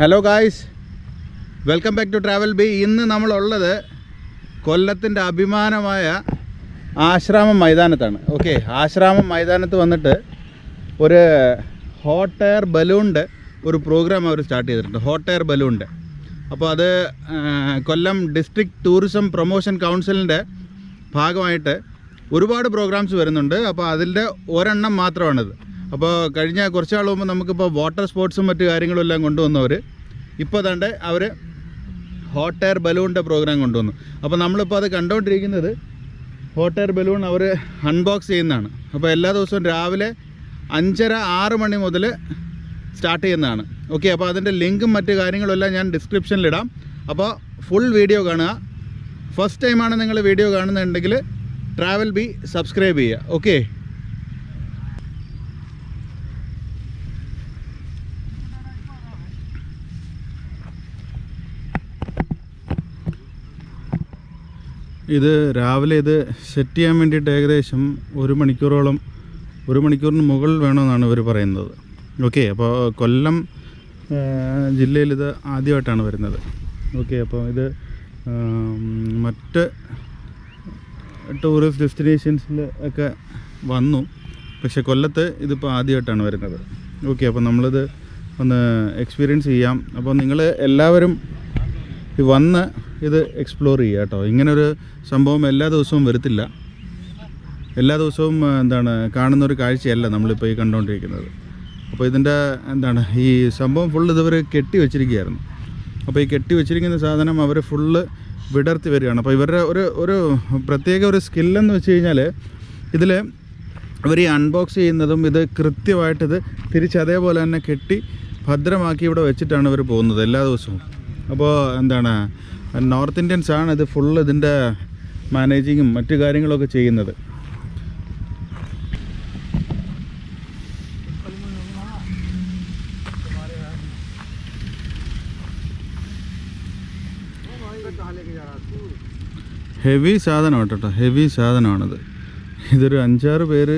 Hello guys, welcome back to Travel Bee. ഇന്ന് നമ്മളുള്ളത് കൊല്ലത്തിൻ്റെ അഭിമാനമായ ആശ്രാമം മൈതാനത്താണ്. ഓക്കെ, ആശ്രാമം മൈതാനത്ത് വന്നിട്ട് ഒരു ഹോട്ട് എയർ ബലൂണിൻ്റെ ഒരു പ്രോഗ്രാം അവർ സ്റ്റാർട്ട് ചെയ്തിട്ടുണ്ട്. ഹോട്ട് എയർ ബലൂണിൻ്റെ അപ്പോൾ അത് കൊല്ലം ഡിസ്ട്രിക്ട് ടൂറിസം പ്രൊമോഷൻ കൗൺസിലിൻ്റെ ഭാഗമായിട്ട് ഒരുപാട് പ്രോഗ്രാംസ് വരുന്നുണ്ട്. അപ്പോൾ അതിൻ്റെ ഒരെണ്ണം മാത്രമാണിത്. അപ്പോൾ കഴിഞ്ഞ കുറച്ച് നാൾ മുമ്പ് നമുക്കിപ്പോൾ വാട്ടർ സ്പോർട്സും മറ്റു കാര്യങ്ങളും എല്ലാം കൊണ്ടുവന്നവർ ഇപ്പോൾ തന്നെ അവർ ഹോട്ട് എയർ ബലൂണിൻ്റെ പ്രോഗ്രാം കൊണ്ടുവന്നു. അപ്പോൾ നമ്മളിപ്പോൾ അത് കണ്ടുകൊണ്ടിരിക്കുന്നത് ഹോട്ട് എയർ ബലൂൺ അവർ അൺബോക്സ് ചെയ്യുന്നതാണ്. അപ്പോൾ എല്ലാ ദിവസവും രാവിലെ 5:30-6 മണി മുതൽ സ്റ്റാർട്ട് ചെയ്യുന്നതാണ്. ഓക്കെ, അപ്പോൾ അതിൻ്റെ ലിങ്കും മറ്റു കാര്യങ്ങളും എല്ലാം ഞാൻ ഡിസ്ക്രിപ്ഷനിലിടാം. അപ്പോൾ ഫുൾ വീഡിയോ കാണുക. ഫസ്റ്റ് ടൈമാണ് നിങ്ങൾ വീഡിയോ കാണുന്നുണ്ടെങ്കിൽ ട്രാവൽ ബി സബ്സ്ക്രൈബ് ചെയ്യുക. ഓക്കെ, ഇത് രാവിലെ ഇത് സെറ്റ് ചെയ്യാൻ വേണ്ടിയിട്ട് ഏകദേശം 1 മണിക്കൂറിന് മുകളിൽ വേണമെന്നാണ് ഇവർ പറയുന്നത്. ഓക്കെ, അപ്പോൾ കൊല്ലം ജില്ലയിൽ ഇത് ആദ്യമായിട്ടാണ് വരുന്നത്. ഓക്കെ, അപ്പോൾ ഇത് മറ്റ് ടൂറിസ്റ്റ് ഡെസ്റ്റിനേഷൻസിൽ ഒക്കെ വന്നു, പക്ഷേ കൊല്ലത്ത് ഇതിപ്പോൾ ആദ്യമായിട്ടാണ് വരുന്നത്. ഓക്കെ, അപ്പോൾ നമ്മളിത് ഒന്ന് എക്സ്പീരിയൻസ് ചെയ്യാം. അപ്പോൾ നിങ്ങൾ എല്ലാവരും വന്ന് ഇത് എക്സ്പ്ലോർ ചെയ്യുക കേട്ടോ. ഇങ്ങനൊരു സംഭവം എല്ലാ ദിവസവും വരത്തില്ല. എല്ലാ ദിവസവും കാണുന്നൊരു കാഴ്ചയല്ല നമ്മളിപ്പോൾ ഈ കണ്ടുകൊണ്ടിരിക്കുന്നത്. അപ്പോൾ ഇതിൻ്റെ ഈ സംഭവം ഫുള്ള് ഇതുവരെ കെട്ടി വെച്ചിരിക്കുകയായിരുന്നു. അപ്പോൾ ഈ കെട്ടി വെച്ചിരിക്കുന്ന സാധനം അവർ ഫുള്ള് വിടർത്തി വരികയാണ്. അപ്പോൾ ഇവരുടെ ഒരു പ്രത്യേക ഒരു സ്കില്ലെന്ന് വെച്ച് കഴിഞ്ഞാൽ ഇതിൽ ഇവർ ഈ അൺബോക്സ് ചെയ്യുന്നതും ഇത് കൃത്യമായിട്ടിത് തിരിച്ച് അതേപോലെ തന്നെ കെട്ടി ഭദ്രമാക്കി ഇവിടെ വെച്ചിട്ടാണ് ഇവർ പോകുന്നത് എല്ലാ ദിവസവും. അപ്പോൾ നോർത്ത് ഇന്ത്യൻസ് ആണ് ഇത് ഫുള്ള് ഇതിൻ്റെ മാനേജിങ്ങും മറ്റു കാര്യങ്ങളൊക്കെ ചെയ്യുന്നത്. ഹെവി സാധനമാണ് കേട്ടോ, ഹെവി സാധനമാണിത്. ഇതൊരു 5-6 പേര്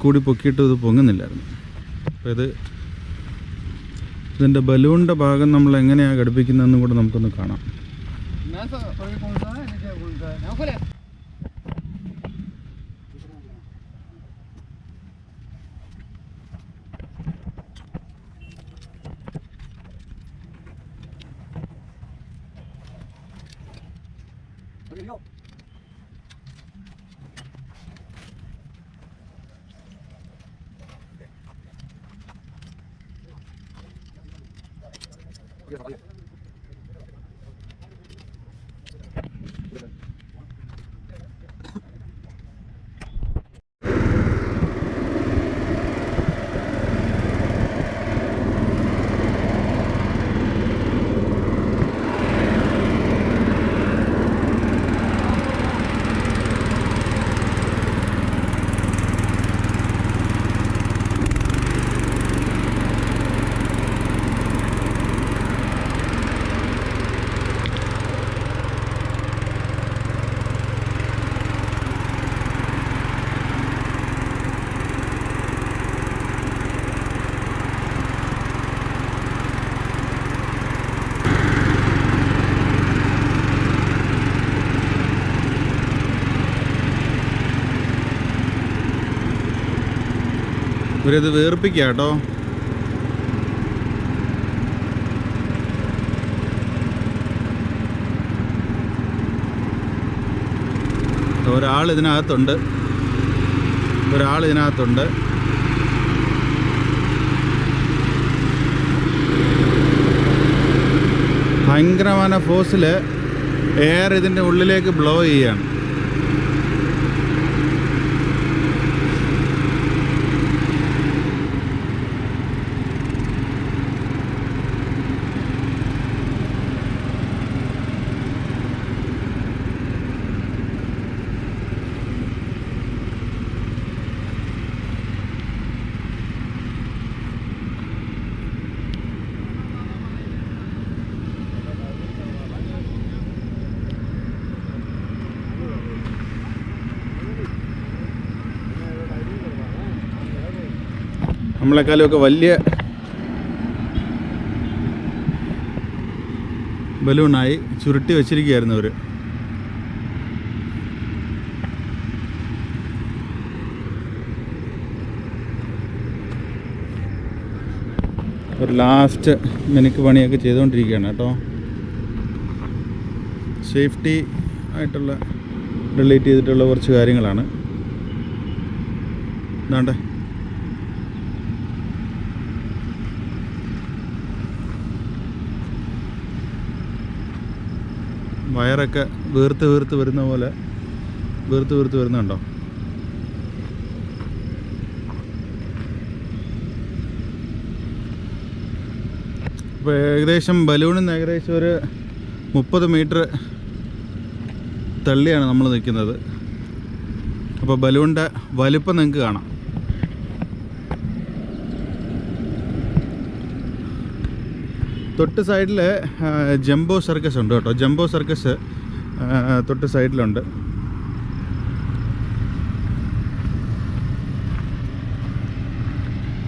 കൂടി പൊക്കിയിട്ട് ഇത് പൊങ്ങുന്നില്ലായിരുന്നു. അപ്പോൾ ഇതിൻ്റെ ബലൂണിൻ്റെ ഭാഗം നമ്മൾ എങ്ങനെയാണ് ഘടിപ്പിക്കുന്നതെന്നും കൂടെ നമുക്കൊന്ന് കാണാം. ഇവരിത് വേർപ്പിക്കുക കേട്ടോ. ഒരാളിതിനകത്തുണ്ട്. ഭയങ്കരമായ ഫോഴ്സിൽ എയർ ഇതിൻ്റെ ഉള്ളിലേക്ക് ബ്ലോ ചെയ്യുകയാണ്. നമ്മളെക്കാളുമൊക്കെ വലിയ ബലൂണായി ചുരുട്ടി വെച്ചിരിക്കുകയായിരുന്നു അവർ. ഒരു ലാസ്റ്റ് മിനുക്ക് പണിയൊക്കെ ചെയ്തുകൊണ്ടിരിക്കുകയാണ് കേട്ടോ. സേഫ്റ്റി ആയിട്ടുള്ള റിലേറ്റ് ചെയ്തിട്ടുള്ള കുറച്ച് കാര്യങ്ങളാണ്. എന്താണ്ട് വയറൊക്കെ വീർത്ത് വരുന്ന പോലെ വീർത്ത് വരുന്നുണ്ടോ? അപ്പോൾ ഏകദേശം ബലൂണിൽ നിന്ന് ഏകദേശം ഒരു 30 മീറ്റർ തള്ളിയാണ് നമ്മൾ നിൽക്കുന്നത്. അപ്പോൾ ബലൂണിൻ്റെ വലിപ്പം നിങ്ങൾക്ക് കാണാം. തൊട്ട് സൈഡിൽ ജംബോ സർക്കസ് ഉണ്ട് കേട്ടോ. ജംബോ സർക്കസ് തൊട്ട് സൈഡിലുണ്ട്.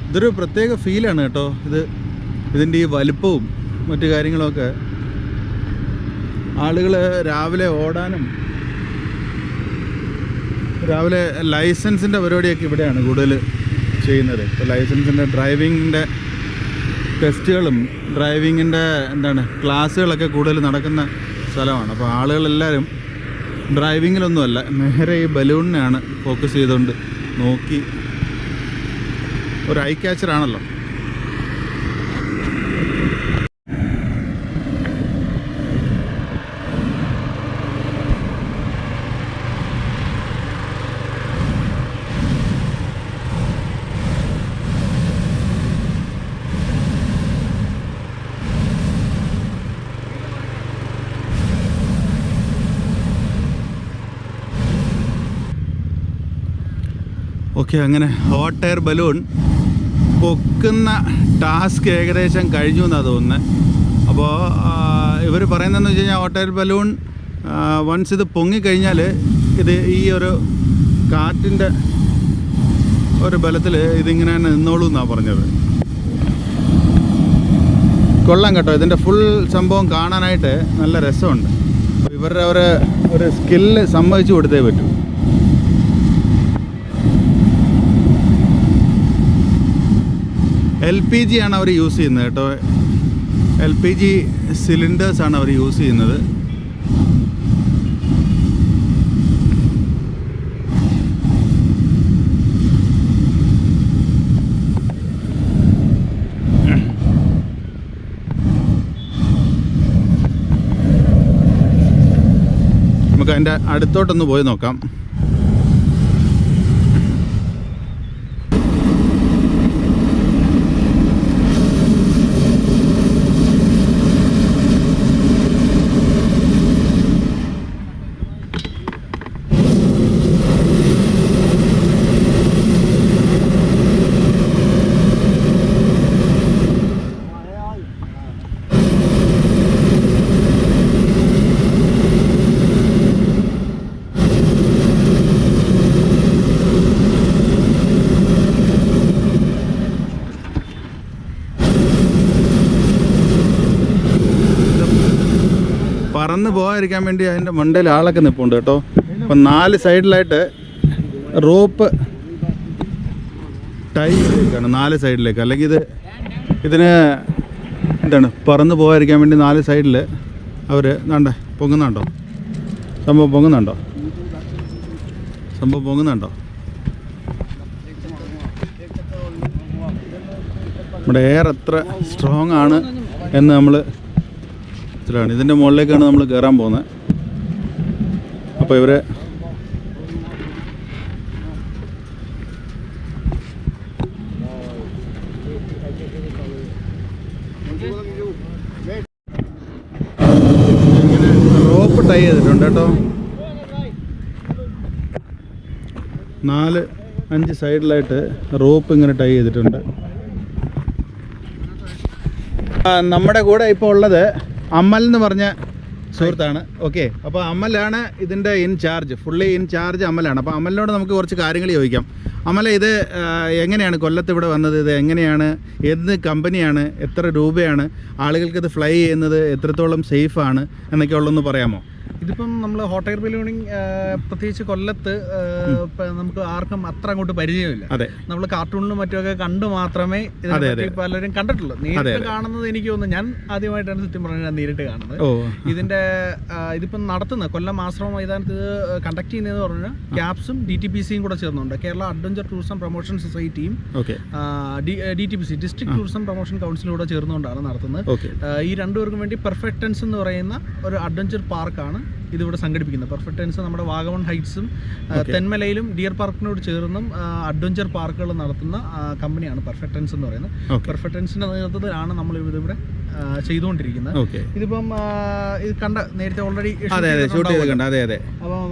ഇതൊരു പ്രത്യേക ഫീലാണ് കേട്ടോ. ഇതിൻ്റെ ഈ വലിപ്പവും മറ്റു കാര്യങ്ങളൊക്കെ ആളുകൾ രാവിലെ ഓടാനും രാവിലെ ലൈസൻസിൻ്റെ പരിപാടിയൊക്കെ ഇവിടെയാണ് കൂടുതൽ ചെയ്യുന്നത്. ഇപ്പോൾ ലൈസൻസിൻ്റെ ഡ്രൈവിങ്ങിൻ്റെ ടെസ്റ്റുകളും ഡ്രൈവിങ്ങിൻ്റെ ക്ലാസ്സുകളൊക്കെ കൂടുതൽ നടക്കുന്ന സ്ഥലമാണ്. അപ്പോൾ ആളുകളെല്ലാവരും ഡ്രൈവിങ്ങിലൊന്നുമല്ല, നേരെ ഈ ബലൂണിനെയാണ് ഫോക്കസ് ചെയ്തുകൊണ്ട് നോക്കി. ഒരു ഐ ക്യാച്ചറാണല്ലോ. ഓക്കെ, അങ്ങനെ ഹോട്ട് എയർ ബലൂൺ പൊക്കുന്ന ടാസ്ക് ഏകദേശം കഴിഞ്ഞു എന്നാണ് തോന്നുന്നത്. അപ്പോൾ ഇവർ പറയുന്നതെന്ന് വെച്ച് കഴിഞ്ഞാൽ ഹോട്ട് എയർ ബലൂൺ വൺസ് ഇത് പൊങ്ങിക്കഴിഞ്ഞാൽ ഇത് ഈ ഒരു കാറ്റിൻ്റെ ഒരു ബലത്തിൽ ഇതിങ്ങനെ നിന്നോളൂ എന്നാണ് പറഞ്ഞത്. കൊള്ളാം കേട്ടോ. ഇതിൻ്റെ ഫുൾ സംഭവം കാണാനായിട്ട് നല്ല രസമുണ്ട്. ഇവരുടെ ഒരു സ്കില്ല് സമ്മതിച്ചു കൊടുത്തേ പറ്റൂ. LPG ആണ് അവർ യൂസ് ചെയ്യുന്നത് കേട്ടോ. LPG സിലിണ്ടേഴ്സാണ് അവർ യൂസ് ചെയ്യുന്നത്. നമുക്ക് അതിൻ്റെ അടുത്തോട്ടൊന്ന് പോയി നോക്കാം. പറന്ന് പോകാതിരിക്കാൻ വേണ്ടി അതിൻ്റെ മണ്ടയിൽ ആളൊക്കെ നിൽപ്പുണ്ട് കേട്ടോ. അപ്പം 4 സൈഡിലായിട്ട് റോപ്പ് ടൈ ചെയ്തേക്കാണ് 4 സൈഡിലേക്ക്. അല്ലെങ്കിൽ ഇതിന് പറന്ന് പോകാതിരിക്കാൻ വേണ്ടി 4 സൈഡിൽ അവർ പൊങ്ങുന്നുണ്ടോ? സംഭവം പൊങ്ങുന്നുണ്ടോ? നമ്മുടെ എയർ എത്ര സ്ട്രോങ് ആണ് എന്ന് നമ്മൾ മനസ്സിലാണ്. ഇതിൻ്റെ മുകളിലേക്കാണ് നമ്മൾ കയറാൻ പോകുന്നത്. അപ്പോൾ ഇവർ റോപ്പ് ടൈ ചെയ്തിട്ടുണ്ട് കേട്ടോ. 4-5 സൈഡിലായിട്ട് റോപ്പ് ഇങ്ങനെ ടൈ ചെയ്തിട്ടുണ്ട്. നമ്മുടെ കൂടെ ഇപ്പോൾ ഉള്ളത് അമൽ എന്ന് പറഞ്ഞ സുഹൃത്താണ്. ഓക്കെ, അപ്പോൾ അമലാണ് ഇതിൻ്റെ ഫുള്ളി ഇൻചാർജ് അമലാണ്. അപ്പോൾ അമലിനോട് നമുക്ക് കുറച്ച് കാര്യങ്ങൾ ചോദിക്കാം. അമല, ഇത് എങ്ങനെയാണ് കൊല്ലത്ത് ഇവിടെ വന്നത്? ഇത് എങ്ങനെയാണ്, എന്ത് കമ്പനിയാണ്, എത്ര രൂപയാണ്, ആളുകൾക്ക് ഇത് ഫ്ലൈ ചെയ്യുന്നത് എത്രത്തോളം സേഫാണ് എന്നൊക്കെ ഉള്ളതെന്ന് പറയാമോ? ഇതിപ്പം നമ്മൾ ഹോട്ട് എയർ ബലൂണിങ് പ്രത്യേകിച്ച് കൊല്ലത്ത് നമുക്ക് ആർക്കും അത്ര അങ്ങോട്ട് പരിചയമില്ല. നമ്മൾ കാർട്ടൂണിലും മറ്റുമൊക്കെ കണ്ടു മാത്രമേ ഇതിനെ പലരും കണ്ടിട്ടുള്ളൂ. നേരിട്ട് കാണുന്നത് എനിക്ക് തോന്നുന്നു, ഞാൻ ആദ്യമായിട്ടാണ് സത്യം പറഞ്ഞാൽ നേരിട്ട് കാണുന്നത്. ഇതിപ്പം നടത്തുന്നത് കൊല്ലം ആശ്രമ മൈതാനത്ത് കണ്ടക്ട് ചെയ്യുന്നതെന്ന് പറഞ്ഞാൽ ക്യാപ്സും DTPCയും കൂടെ ചേർന്നുണ്ട്. കേരള അഡ്വഞ്ചർ ടൂറിസം പ്രൊമോഷൻ സൊസൈറ്റിയും DTPC ഡിസ്ട്രിക്ട് ടൂറിസം പ്രൊമോഷൻ കൗൺസിലും കൂടെ ചേർന്നുകൊണ്ടാണ് നടത്തുന്നത്. ഈ രണ്ടുപേർക്കും വേണ്ടി പെർഫെക്റ്റൻസ് എന്ന് പറയുന്ന ഒരു അഡ്വഞ്ചർ പാർക്കാണ് ഇതിവിടെ സംഘടിപ്പിക്കുന്നത്. പെർഫെക്റ്റൻസ് നമ്മുടെ വാഗമൺ ഹൈറ്റ്സും തെന്മലയിലും ഡിയർ പാർക്കിനോട് ചേർന്നും അഡ്വഞ്ചർ പാർക്കുകൾ നടത്തുന്ന കമ്പനിയാണ് പെർഫെക്റ്റൻസ് എന്ന് പറയുന്നത്. പെർഫെക്റ്റൻസിന്റെ നേതൃത്വത്തിലാണ് നമ്മൾ ഇതിവിടെ ചെയ്തുകൊണ്ടിരിക്കുന്നത്. ഇതിപ്പം ഇത് കണ്ട നേരത്തെ ഓൾറെഡി അപ്പം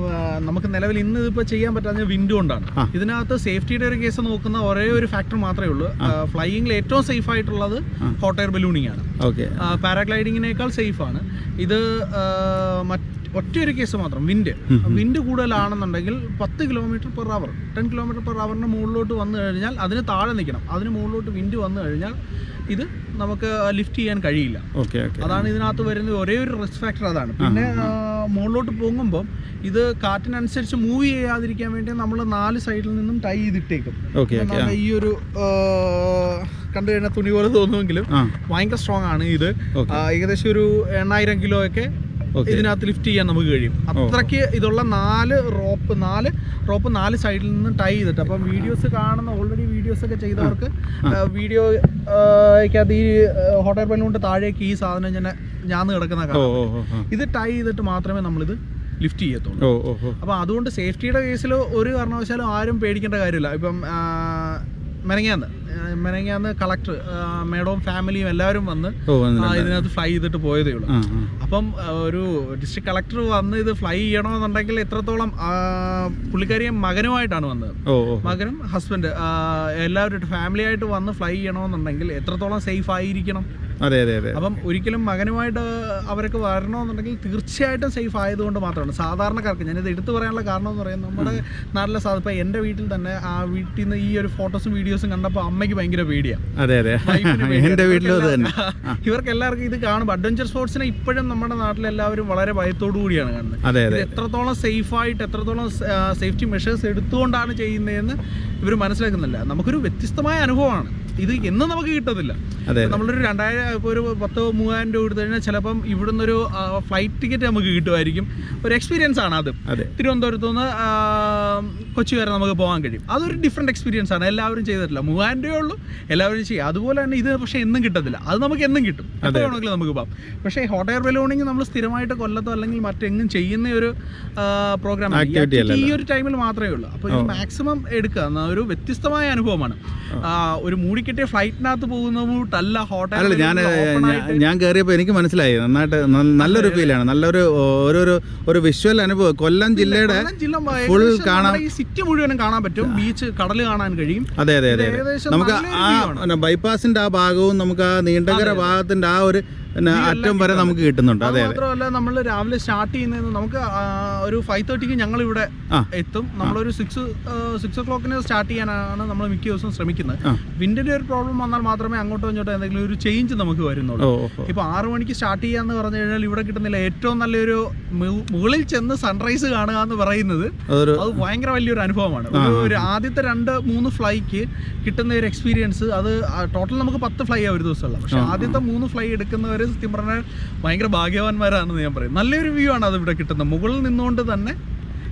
നമുക്ക് നിലവിൽ ഇന്ന് ഇതിപ്പോൾ ചെയ്യാൻ പറ്റാത്ത വിൻഡ് കൊണ്ടാണ്. ഇതിനകത്ത് സേഫ്റ്റിയുടെ ഒരു കേസ് നോക്കുന്ന ഒരേ ഒരു ഫാക്ടർ മാത്രമേ ഉള്ളൂ. ഫ്ലൈയിങ്ങിൽ ഏറ്റവും സേഫ് ആയിട്ടുള്ളത് ഹോട്ട് എയർ ബലൂണിംഗ് ആണ്. പാരാഗ്ലൈഡിങ്ങിനേക്കാൾ സേഫ് ആണ് ഇത്. ഒറ്റയൊരു കേസ് മാത്രം, വിൻഡ് കൂടുതലാണെന്നുണ്ടെങ്കിൽ 10 km/h 10 km/h മുകളിലോട്ട് വന്നു കഴിഞ്ഞാൽ അതിന് താഴെ നിൽക്കണം. അതിന് മുകളിലോട്ട് വിൻഡ് വന്നു കഴിഞ്ഞാൽ ഇത് നമുക്ക് ലിഫ്റ്റ് ചെയ്യാൻ കഴിയില്ല. അതാണ് ഇതിനകത്ത് വരുന്ന ഒരേ ഒരു റിസ്ക് ഫാക്ടർ അതാണ്. പിന്നെ മുകളിലോട്ട് പോകുമ്പോൾ ഇത് കാറ്റിനനുസരിച്ച് മൂവ് ചെയ്യാതിരിക്കാൻ വേണ്ടി നമ്മൾ 4 സൈഡിൽ നിന്നും ടൈ ചെയ്തിട്ടേക്കും. ഈ ഒരു കണ്ടു കഴിഞ്ഞാൽ തുണി പോലെ തോന്നുമെങ്കിലും ഭയങ്കര സ്ട്രോങ് ആണ് ഇത്. ഏകദേശം ഒരു 8000 കിലോ ഒക്കെ ഇതിനകത്ത് ലിഫ്റ്റ് ചെയ്യാൻ നമുക്ക് കഴിയും. അത്രയ്ക്ക് ഇതുള്ള 4 റോപ്പ് 4 സൈഡിൽ നിന്നും ടൈ ചെയ്തിട്ട്. അപ്പം വീഡിയോസ് കാണുന്ന ഓൾറെഡി വീഡിയോസ് ഒക്കെ ചെയ്തവർക്ക് വീഡിയോക്കകത്ത് ഈ ഹോട്ട് എയർ ബലൂണിന്റെ താഴേക്ക് ഈ സാധനം ഇങ്ങനെ ഞാന്ന് കിടക്കുന്ന കാണാം. ഇത് ടൈ ചെയ്തിട്ട് മാത്രമേ നമ്മളിത് ലിഫ്റ്റ് ചെയ്യത്തുള്ളൂ. അപ്പം അതുകൊണ്ട് സേഫ്റ്റിയുടെ കേസിൽ ഒരു കാരണവശാലും ആരും പേടിക്കേണ്ട കാര്യമില്ല. ഇപ്പം മെനങ്ങാന്ന് കളക്ടർ മേഡവും ഫാമിലിയും എല്ലാവരും വന്ന് ഇതിനകത്ത് ഫ്ലൈ ചെയ്തിട്ട് പോയതേ ഉള്ളൂ. അപ്പം ഒരു ഡിസ്ട്രിക്ട് കളക്ടർ വന്ന് ഇത് ഫ്ലൈ ചെയ്യണമെന്നുണ്ടെങ്കിൽ എത്രത്തോളം പുള്ളിക്കാരിയും മകനുമായിട്ടാണ് വന്നത്. മകനും ഹസ്ബൻഡ് എല്ലാവരും ഫാമിലി ആയിട്ട് വന്ന് ഫ്ലൈ ചെയ്യണമെന്നുണ്ടെങ്കിൽ എത്രത്തോളം സേഫ് ആയിരിക്കണം. അപ്പം ഒരിക്കലും മകനുമായിട്ട് അവരൊക്കെ വരണമെന്നുണ്ടെങ്കിൽ തീർച്ചയായിട്ടും സേഫ് ആയതുകൊണ്ട് മാത്രമാണ്. സാധാരണക്കാർക്ക് ഞാനിത് എടുത്തു പറയാനുള്ള കാരണം എന്ന് പറയുന്നത് നമ്മുടെ നാട്ടിലെ ഇപ്പം എൻ്റെ വീട്ടിൽ തന്നെ ആ വീട്ടിൽ നിന്ന് ഈ ഒരു ഫോട്ടോസും വീഡിയോസും കണ്ടപ്പോൾ അമ്മയ്ക്ക് ഭയങ്കര പേടിയാണ്. ഇവർക്ക് എല്ലാവർക്കും ഇത് കാണുമ്പോൾ അഡ്വഞ്ചർ സ്പോർട്സിനെ ഇപ്പോഴും നമ്മുടെ നാട്ടിലെല്ലാവരും വളരെ ഭയത്തോടു കൂടിയാണ് കാണുന്നത്. ഇത് എത്രത്തോളം സേഫായിട്ട് എത്രത്തോളം സേഫ്റ്റി മെഷേഴ്സ് എടുത്തുകൊണ്ടാണ് ചെയ്യുന്നതെന്ന് ഇവർ മനസ്സിലാക്കുന്നില്ല. നമുക്കൊരു വ്യത്യസ്തമായ അനുഭവമാണ് ഇത്. എന്നും നമുക്ക് കിട്ടത്തില്ല. നമ്മളൊരു 2000 ഇപ്പോൾ ഒരു 10,000-3000 രൂപ എടുത്തു കഴിഞ്ഞാൽ ചിലപ്പം ഇവിടുന്ന് ഒരു ഫ്ലൈറ്റ് ടിക്കറ്റ് നമുക്ക് കിട്ടുമായിരിക്കും. ഒരു എക്സ്പീരിയൻസ് ആണ് അത്. തിരുവനന്തപുരത്ത് നിന്ന് കൊച്ചി വരെ നമുക്ക് പോകാൻ കഴിയും. അതൊരു ഡിഫറെൻറ്റ് എക്സ്പീരിയൻസ് ആണ്. എല്ലാവരും ചെയ്തിട്ടില്ല. 3000 രൂപയേ ഉള്ളൂ, എല്ലാവരും ചെയ്യും. അതുപോലെ തന്നെ ഇത് പക്ഷേ എന്നും കിട്ടത്തില്ല. അത് നമുക്ക് എന്നും കിട്ടും, എപ്പോൾ വേണമെങ്കിലും നമുക്ക് പോകാം. പക്ഷേ ഹോട്ട് എയർ ബലൂണിങ് നമ്മൾ സ്ഥിരമായിട്ട് കൊല്ലത്തോ അല്ലെങ്കിൽ മറ്റെങ്ങും ചെയ്യുന്ന ഒരു പ്രോഗ്രാം ഈ ഒരു ടൈമിൽ മാത്രമേ ഉള്ളൂ. അപ്പോൾ ഇത് മാക്സിമം എടുക്കുക. ഒരു വ്യത്യസ്തമായ അനുഭവമാണ്. ഒരു മൂടിക്കെട്ടിയ ഫ്ലൈറ്റിനകത്ത് പോകുന്നതല്ല ഹോട്ട് എയർ. ഞാൻ കയറിയപ്പോൾ എനിക്ക് മനസ്സിലായി നന്നായിട്ട്. നല്ലൊരു ഫീലാണ്, നല്ലൊരു ഒരു വിഷ്വൽ അനുഭവം. കൊല്ലം ജില്ലയുടെ ഫുൾ കാണാൻ, ഈ സിറ്റി മുഴുവനും കാണാൻ പറ്റും. ബീച്ച്, കടല് കാണാൻ കഴിയും. അതെ. നമുക്ക് ആ ബൈപ്പാസിന്റെ ആ ഭാഗവും നമുക്ക് ആ നീണ്ടകര ഭാഗത്തിന്റെ ആ ഒരു അറ്റം വരെ നമുക്ക് കിട്ടുന്നുണ്ട്. അതെ. മാത്രമല്ല നമ്മൾ രാവിലെ സ്റ്റാർട്ട് ചെയ്യുന്നത് നമുക്ക് ഒരു 5:30 ഞങ്ങൾ ഇവിടെ എത്തും. നമ്മളൊരു 6 o'clock സ്റ്റാർട്ട് ചെയ്യാനാണ് നമ്മൾ മിക്ക ദിവസവും ശ്രമിക്കുന്നത്. വിൻഡിന്റെ ഒരു പ്രോബ്ലം വന്നാൽ മാത്രമേ അങ്ങോട്ടോ ഇങ്ങോട്ടോ എന്തെങ്കിലും ഒരു ചേഞ്ച് നമുക്ക് വരുന്നുള്ളൂ. ഇപ്പൊ 6 മണിക്ക് സ്റ്റാർട്ട് ചെയ്യാന്ന് പറഞ്ഞു കഴിഞ്ഞാൽ ഇവിടെ കിട്ടുന്നില്ല. ഏറ്റവും നല്ലൊരു മുകളിൽ ചെന്ന് സൺറൈസ് കാണുക എന്ന് പറയുന്നത് അത് ഭയങ്കര വലിയൊരു അനുഭവമാണ്. ഒരു ആദ്യത്തെ 2-3 ഫ്ലൈക്ക് കിട്ടുന്ന ഒരു എക്സ്പീരിയൻസ്, അത് ടോട്ടൽ നമുക്ക് 10 ഫ്ലൈ ഒരു ദിവസമുള്ള. പക്ഷെ ആദ്യത്തെ 3 ഫ്ലൈ എടുക്കുന്നവർ സത്യം പറഞ്ഞാൽ ഭയങ്കര ഭാഗ്യവാന്മാരാണെന്ന് ഞാൻ പറയും. നല്ലൊരു വ്യൂ ആണ് അത് ഇവിടെ കിട്ടുന്നത്. മുകളിൽ നിന്നുകൊണ്ട് തന്നെ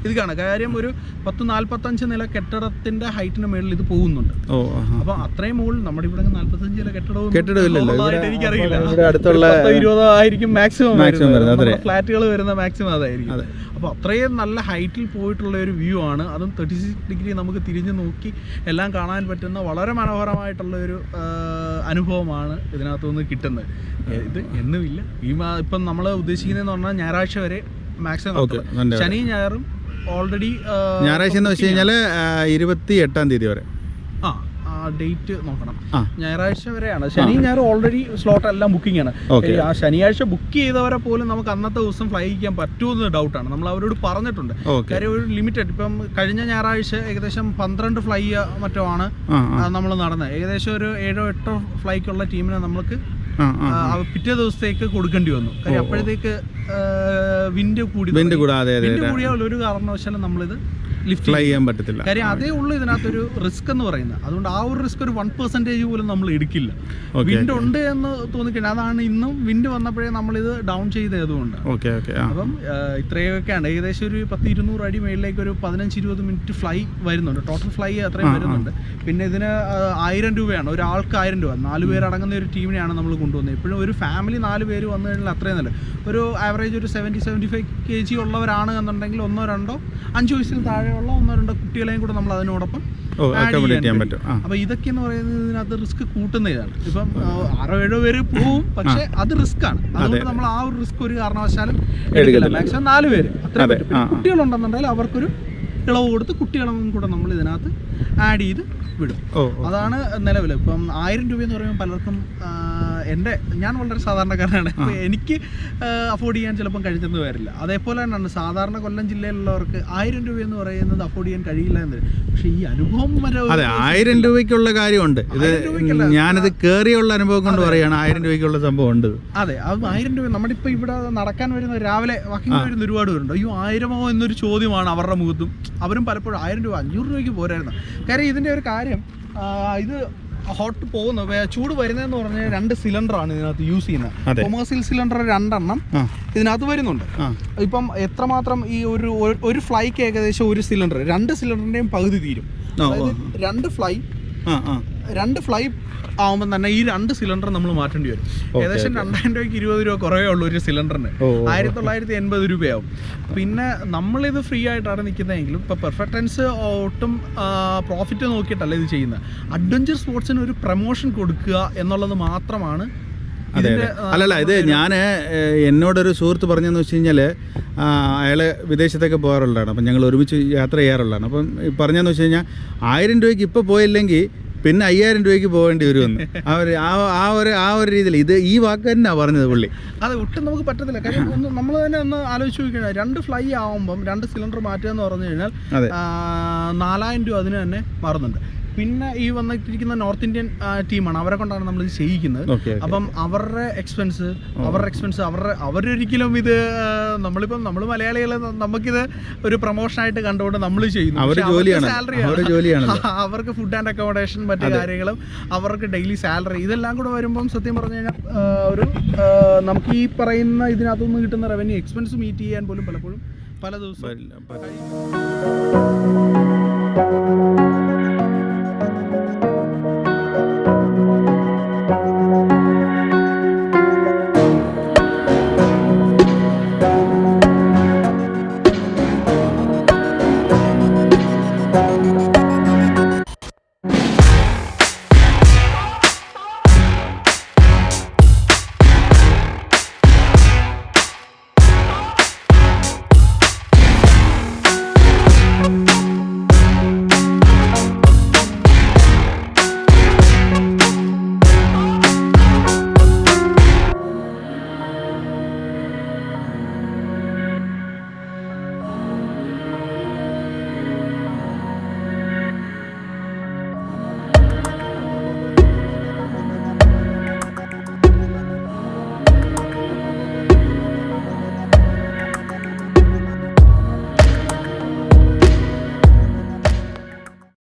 ഇത് കാണാം. കാര്യം ഒരു 10-45 നില കെട്ടിടത്തിന്റെ ഹൈറ്റിന് മേളിൽ ഇത് പോകുന്നുണ്ട്. അപ്പൊ അത്രയും മുകളിൽ നമ്മുടെ ഇവിടെ 45 നില കെട്ടിടവും എനിക്കറിയില്ല. 20 ആയിരിക്കും മാക്സിമം ഫ്ലാറ്റുകൾ വരുന്ന മാക്സിമം അതായിരിക്കും. അപ്പോൾ അത്രയും നല്ല ഹൈറ്റിൽ പോയിട്ടുള്ള ഒരു വ്യൂ ആണ്. അതും 36 ഡിഗ്രി നമുക്ക് തിരിഞ്ഞു നോക്കി എല്ലാം കാണാൻ പറ്റുന്ന വളരെ മനോഹരമായിട്ടുള്ള ഒരു അനുഭവമാണ് ഇതിനകത്തുനിന്ന് കിട്ടുന്നത്. ഇത് എന്നുമില്ല. ഇപ്പം നമ്മൾ ഉദ്ദേശിക്കുന്നതെന്ന് പറഞ്ഞാൽ ഞായറാഴ്ച വരെ മാക്സിമം. ശനി ഞായറും ഓൾറെഡി ഞായറാഴ്ച എന്ന് വെച്ച് കഴിഞ്ഞാൽ 28-ാം തീയതി വരെ. ഡേറ്റ് നോക്കണം. ഞായറാഴ്ച വരെയാണ്. ശനി ഞായർ ഓൾറെഡി സ്ലോട്ട് എല്ലാം ബുക്കിംഗ് ആണ്. ആ ശനിയാഴ്ച ബുക്ക് ചെയ്തവരെ പോലും നമുക്ക് അന്നത്തെ ദിവസം ഫ്ലൈ ചെയ്യാൻ പറ്റുമെന്ന് ഡൗട്ടാണ്. നമ്മൾ അവരോട് പറഞ്ഞിട്ടുണ്ട്. കാര്യം ഒരു ലിമിറ്റഡ്, ഇപ്പം കഴിഞ്ഞ ഞായറാഴ്ച ഏകദേശം 12 ഫ്ലൈ മറ്റോ ആണ് നമ്മൾ നടന്നത്. ഏകദേശം ഒരു 7-8 ഫ്ലൈക്കുള്ള ടീമിനെ നമുക്ക് പിറ്റേ ദിവസത്തേക്ക് കൊടുക്കേണ്ടി വന്നു. കാര്യം അപ്പോഴത്തേക്ക് വിൻഡ് കൂടിയാൽ ഒരു കാരണവശാലും നമ്മളിത് ലിഫ്റ്റ് ചെയ്യാൻ പറ്റത്തില്ല. കാര്യം അതേ ഉള്ളൂ ഇതിനകത്തൊരു റിസ്ക് എന്ന് പറയുന്നത്. അതുകൊണ്ട് ആ ഒരു റിസ്ക് ഒരു 1% പോലും നമ്മൾ എടുക്കില്ല. വിൻഡ് ഉണ്ട് എന്ന് തോന്നിക്കഴിഞ്ഞാൽ അതാണ് ഇന്നും വിൻഡ് വന്നപ്പോഴേ നമ്മളിത് ഡൗൺ ചെയ്തതുകൊണ്ട്. അപ്പം ഇത്രയൊക്കെയാണ്. ഏകദേശം ഒരു 10-200 അടി മേളിലേക്ക് ഒരു 15-20 മിനിറ്റ് ഫ്ലൈ വരുന്നുണ്ട്. ടോട്ടൽ ഫ്ലൈ അത്രയും വരുന്നുണ്ട്. പിന്നെ ഇതിന് 1000 രൂപയാണ്, ഒരാൾക്ക് 1000 രൂപ. 4 പേരടങ്ങുന്ന ഒരു ടീമിനെയാണ് നമ്മൾ കൊണ്ടുവന്നത്. എപ്പോഴും ഒരു ഫാമിലി 4 പേര് വന്നു കഴിഞ്ഞാൽ അത്രയും നല്ല. ഒരു ആവറേജ് ഒരു 70-75 kg ഉള്ളവരാണ് എന്നുണ്ടെങ്കിൽ 1-2-5 വയസ്സിൽ താഴെയുള്ള 1-2 കുട്ടികളെയും കൂടെ നമ്മൾ അതിനോടൊപ്പം ചെയ്യാൻ പറ്റും. അപ്പൊ ഇതൊക്കെ എന്ന് പറയുന്നത് ഇതിനകത്ത് റിസ്ക് കൂട്ടുന്ന ഇതാണ്. ഇപ്പം 6-7 പേര് പോവും, പക്ഷെ അത് റിസ്ക് ആണ്. അതുകൊണ്ട് നമ്മൾ ആ ഒരു റിസ്ക് ഒരു കാരണവശാലും എടുക്കില്ല. മാക്സിമം 4 പേര് അത്രയും പറ്റും. പിന്നെ കുട്ടികളുണ്ടെന്നുണ്ടെങ്കിൽ അവർക്കൊരു ഇളവ് കൊടുത്ത് കുട്ടികളും കൂടെ നമ്മൾ ഇതിനകത്ത് ആഡ് ചെയ്ത് വിടും. അതാണ് നിലവിൽ. ഇപ്പം 1000 രൂപ എന്ന് പറയുമ്പോൾ പലർക്കും ഞാൻ വളരെ സാധാരണക്കാരനാണ്. അപ്പോൾ എനിക്ക് അഫോർഡ് ചെയ്യാൻ ചിലപ്പം കഴിഞ്ഞെന്ന് വരില്ല. അതേപോലെ തന്നെയാണ് സാധാരണ കൊല്ലം ജില്ലയിലുള്ളവർക്ക് 1000 രൂപ എന്ന് പറയുന്നത് അഫോർഡ് ചെയ്യാൻ കഴിയില്ല എന്ന്. പക്ഷേ ഈ അനുഭവം 1000 രൂപയ്ക്കുള്ള കാര്യമുണ്ട്. ഇത് ഞാനത് കയറിയുള്ള അനുഭവം കൊണ്ട് പറയുകയാണ്. 1000 രൂപയ്ക്കുള്ള സംഭവം ഉണ്ട്. അതെ, അത് 1000 രൂപ. നമ്മളിപ്പോൾ ഇവിടെ നടക്കാൻ വരുന്ന രാവിലെ വാക്കിംഗ് വരുന്ന ഒരുപാട് പേരുണ്ട്. അയ്യോ 1000മോ എന്നൊരു ചോദ്യമാണ് അവരുടെ മുഖത്തും. അവരും പലപ്പോഴും 1000 രൂപ 500 രൂപയ്ക്ക് പോരായിരുന്നു. കാര്യം ഇതിൻ്റെ ഒരു കാര്യം, ഇത് ഹോട്ട് പോകുന്ന ചൂട് വരുന്നതെന്ന് പറഞ്ഞാൽ 2 സിലിണ്ടറാണ് ഇതിനകത്ത് യൂസ് ചെയ്യുന്നത്. കൊമേഴ്സ്യൽ സിലിണ്ടർ 2 എണ്ണം ഇതിനകത്ത് വരുന്നുണ്ട്. ഇപ്പം എത്രമാത്രം ഈ ഒരു ഫ്ലൈക്ക് ഏകദേശം ഒരു സിലിണ്ടർ 2 സിലിണ്ടറിന്റെയും പകുതി തീരും. അതായത് 2 ഫ്ലൈ ആവുമ്പോൾ തന്നെ ഈ 2 സിലിണ്ടർ നമ്മൾ മാറ്റേണ്ടി വരും. ഏകദേശം 2000 രൂപയ്ക്ക് 20 രൂപ കുറവേ ഉള്ളൂ ഒരു സിലിണ്ടറിന്. 1980 രൂപയാവും. പിന്നെ നമ്മളിത് ഫ്രീ ആയിട്ടാണ് നിൽക്കുന്നതെങ്കിലും ഇപ്പോൾ പെർഫെക്റ്റൻസ് ഒട്ടും പ്രോഫിറ്റ് നോക്കിയിട്ടല്ല ഇത് ചെയ്യുന്നത്. അഡ്വഞ്ചർ സ്പോർട്സിന് ഒരു പ്രൊമോഷൻ കൊടുക്കുക എന്നുള്ളത് മാത്രമാണ്. അല്ലല്ല, ഇത് ഞാൻ എന്നോടൊരു സുഹൃത്ത് പറഞ്ഞതെന്ന് വെച്ച് കഴിഞ്ഞാൽ അയാൾ വിദേശത്തൊക്കെ പോകാറുള്ളതാണ്. അപ്പം ഞങ്ങൾ ഒരുമിച്ച് യാത്ര ചെയ്യാറുള്ളതാണ്. അപ്പം പറഞ്ഞതെന്ന് വെച്ച് കഴിഞ്ഞാൽ 1000 രൂപയ്ക്ക് ഇപ്പോൾ പോയില്ലെങ്കിൽ പിന്നെ 5000 രൂപയ്ക്ക് പോകേണ്ടി വരുമെന്ന്. ആ ഒരു രീതിയിൽ ഈ വാക്ക് തന്നെയാണ് പറഞ്ഞത് പുള്ളി. അത് ഒട്ടും നമുക്ക് പറ്റത്തില്ല. കാര്യം നമ്മൾ തന്നെ ഒന്ന് ആലോചിച്ച് നോക്കിയാൽ 2 ഫ്ലൈ ആവുമ്പം 2 സിലിണ്ടർ മാറ്റുക എന്ന് പറഞ്ഞു കഴിഞ്ഞാൽ 4000 രൂപ അതിന് തന്നെ മാറുന്നുണ്ട്. പിന്നെ ഈ വന്നിട്ടിരിക്കുന്ന നോർത്ത് ഇന്ത്യൻ ടീമാണ്, അവരെ കൊണ്ടാണ് നമ്മളിത് ചെയ്യിക്കുന്നത്. അപ്പം അവരുടെ എക്സ്പെൻസ് അവരൊരിക്കലും ഇത് നമ്മൾ മലയാളികൾ നമുക്കിത് ഒരു പ്രൊമോഷനായിട്ട് കണ്ടുകൊണ്ട് നമ്മൾ ചെയ്യുന്നു. അവർക്ക് ഫുഡ് ആൻഡ് അക്കോമഡേഷൻ, മറ്റു കാര്യങ്ങളും, അവർക്ക് ഡെയിലി സാലറി, ഇതെല്ലാം കൂടെ വരുമ്പം സത്യം പറഞ്ഞു കഴിഞ്ഞാൽ ഒരു നമുക്ക് ഈ പറയുന്ന ഇതിനകത്തുനിന്ന് കിട്ടുന്ന റവന്യൂ എക്സ്പെൻസ് മീറ്റ് ചെയ്യാൻ പോലും പലപ്പോഴും പല ദിവസവും